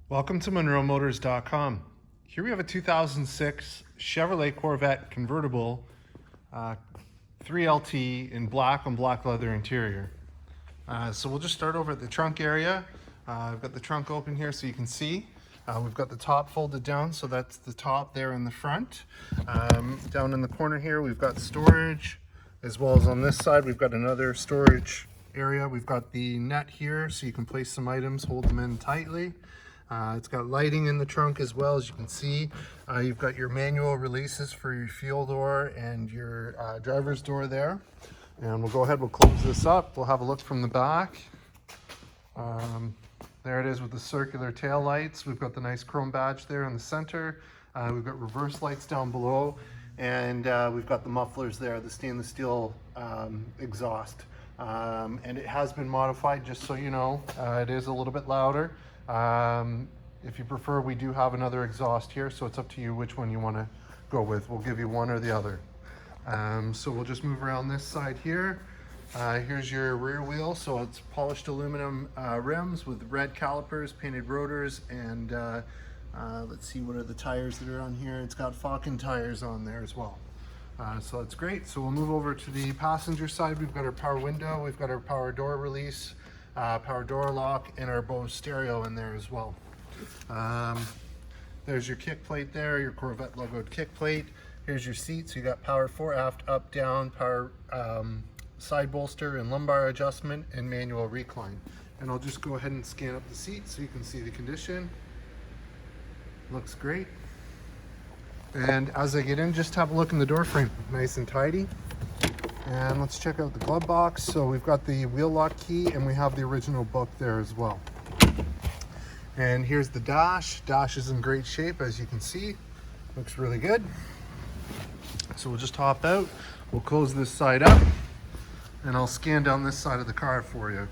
Welcome to MunroMotors.com. Here we have a 2006 Chevrolet Corvette Convertible 3LT in black on black leather interior. So we'll just start over at the trunk area. I've got the trunk open here so you can see. We've got the top folded down, so that's the top there in the front. Down in the corner here we've got storage, as well as on this side we've got another storage area. We've got the net here so you can place some items, hold them in tightly. It's got lighting in the trunk as well, as you can see. You've got your manual releases for your fuel door and your driver's door there. And we'll go ahead, we'll close this up. We'll have a look from the back. There it is with the circular tail lights. We've got the nice chrome badge there in the center. We've got reverse lights down below. And we've got the mufflers there, the stainless steel exhaust. And it has been modified, just so you know. It is a little bit louder. If you prefer, we do have another exhaust here, so it's up to you which one you want to go with. We'll give you one or the other. So we'll just move around this side here. Here's your rear wheel. So it's polished aluminum rims with red calipers, painted rotors, and let's see, what are the tires that are on here? It's got Falcon tires on there as well. So that's great. So we'll move over to the passenger side. We've got our power window, we've got our power door release, power door lock, and our Bose stereo in there as well. There's your kick plate there, your Corvette logoed kick plate. Here's your seats. You got power fore, aft, up, down, power side bolster and lumbar adjustment, and manual recline. And I'll just go ahead and scan up the seat so you can see the condition. Looks great. And as I get in, just have a look in the door frame. Nice and tidy. And let's check out the glove box. So we've got the wheel lock key, and we have the original book there as well. And here's the dash. Dash is in great shape, as you can see. Looks really good. So we'll just hop out. We'll close this side up, and I'll scan down this side of the car for you.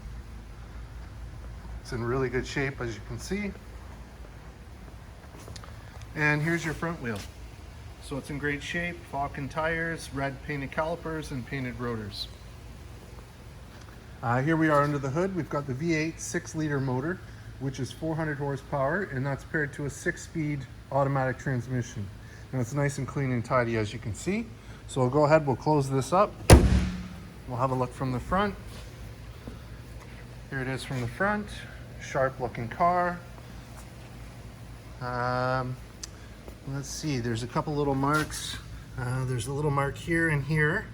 It's in really good shape, as you can see. And here's your front wheel. So it's in great shape, Falcon tires, red painted calipers, and painted rotors. Here we are under the hood. We've got the V8 6-liter motor, which is 400 horsepower, and that's paired to a 6-speed automatic transmission. And it's nice and clean and tidy, as you can see. So we'll go ahead, we'll close this up. We'll have a look from the front. Here it is from the front. Sharp looking car. Let's see, there's a couple little marks. There's a little mark here and here,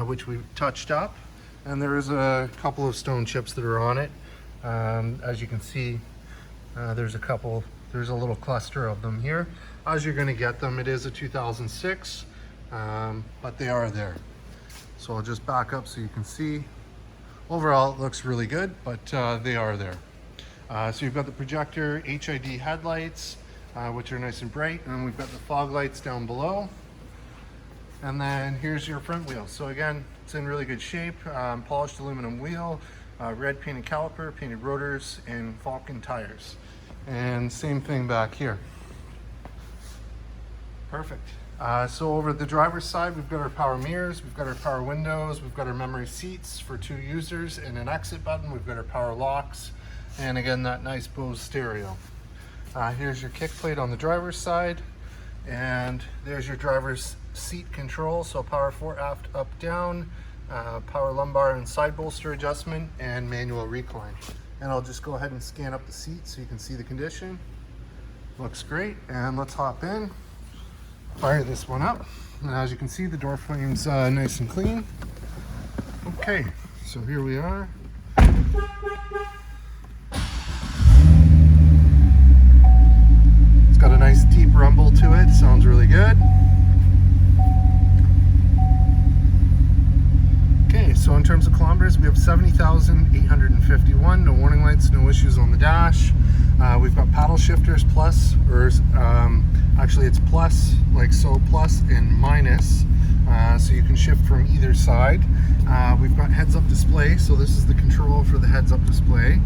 which we've touched up. And there is a couple of stone chips that are on it. As you can see, there's a little cluster of them here. As you're gonna get them, it is a 2006, but they are there. So I'll just back up so you can see. Overall, it looks really good, but they are there. So you've got the projector HID headlights, which are nice and bright, and we've got the fog lights down below. And then here's your front wheel. So again, it's in really good shape. Polished aluminum wheel, red painted caliper, painted rotors, and Falcon tires. And same thing back here. Perfect. So over the driver's side, we've got our power mirrors, we've got our power windows, we've got our memory seats for 2 users, and an exit button. We've got our power locks, and again, that nice Bose stereo. Here's your kick plate on the driver's side, and there's your driver's seat control. So power fore, aft, up, down, power lumbar and side bolster adjustment, and manual recline. And I'll just go ahead and scan up the seat so you can see the condition. Looks great. And let's hop in, fire this one up. And as you can see, the door frame's nice and clean. Okay, so here we are. Got a nice deep rumble to it, sounds really good. Okay, so in terms of kilometers, we have 70,851, no warning lights, no issues on the dash. We've got paddle shifters plus, or actually it's plus, like so, plus and minus, so you can shift from either side. We've got heads-up display, so this is the control for the heads-up display.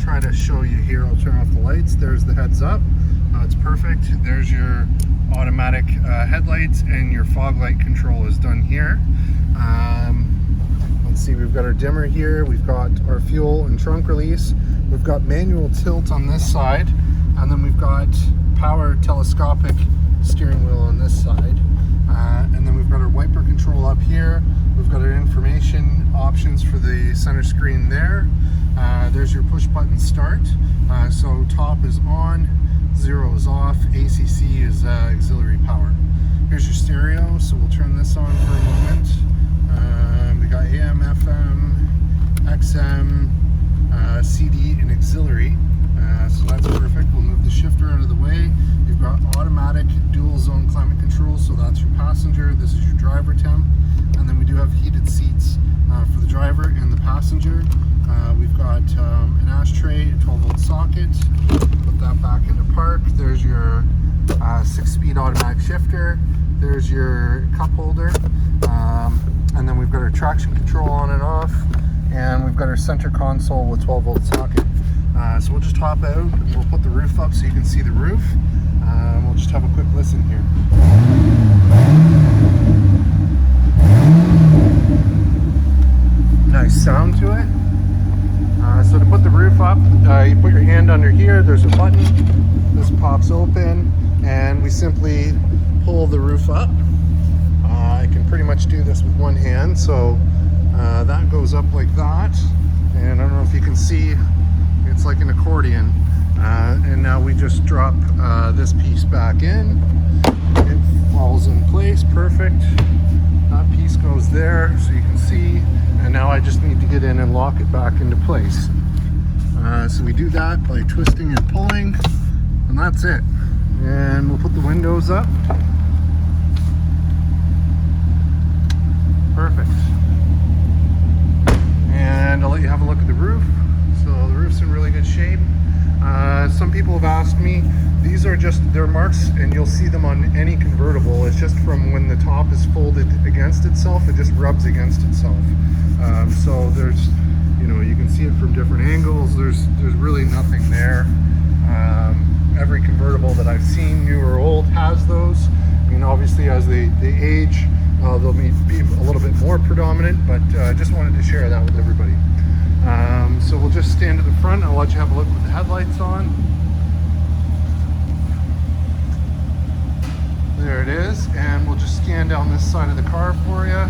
Try to show you here. I'll turn off the lights. There's the heads up. It's perfect. There's your automatic headlights, and your fog light control is done here. Let's see, we've got our dimmer here. We've got our fuel and trunk release. We've got manual tilt on this side, and then we've got power telescopic steering wheel on this side. And then we've got our wiper control up here. We've got our information options for the center screen there. There's your push button start. So top is on, 0 is off, ACC is auxiliary power. Here's your stereo, so we'll turn this on for a moment. We got AM, FM, XM, CD, and auxiliary. So that's perfect. We'll move the shifter out of the way. You've got automatic dual zone climate control, so that's your passenger. This is your driver temp. And then we do have heated seats for the driver and the passenger. We've got an ashtray, a 12-volt socket. Put that back into park. There's your 6-speed automatic shifter. There's your cup holder. And then we've got our traction control on and off. And we've got our center console with 12-volt socket. So we'll just hop out and we'll put the roof up so you can see the roof. We'll just have a quick listen here. Nice sound to it. So to put the roof up, you put your hand under here, there's a button. This pops open and we simply pull the roof up. I can pretty much do this with one hand, so that goes up like that. And I don't know if you can see, it's like an accordion. And now we just drop this piece back in. It falls in place, perfect. That piece goes there so you can see. And now I just need to get in and lock it back into place. So we do that by twisting and pulling, and that's it. And we'll put the windows up. Perfect. And I'll let you have a look at the roof. So the roof's in really good shape. Some people have asked me, these are just, they're marks, and you'll see them on any convertible. It's just from when the top is folded against itself, it just rubs against itself. So there's, you know, you can see it from different angles. There's really nothing there. Every convertible that I've seen, new or old, has those. I mean, obviously as they age, they'll be a little bit more predominant, but I just wanted to share that with everybody. So we'll just stand at the front. I'll let you have a look with the headlights on. There it is, and we'll just scan down this side of the car for you.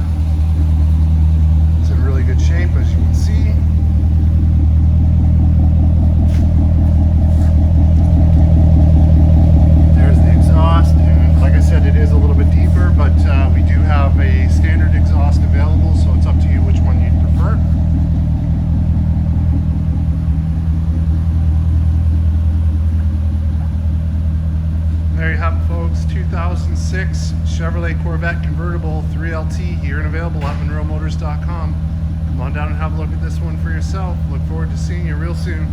It's in really good shape, as you can see. There's the exhaust, and like I said, it is a little bit deeper, but we do have a standard exhaust available, so it's up to you which one you'd prefer. There you have it, folks. 2006 Chevrolet Corvette Convertible 3LT here and available at MunroMotors.com. Come on down and have a look at this one for yourself. Look forward to seeing you real soon.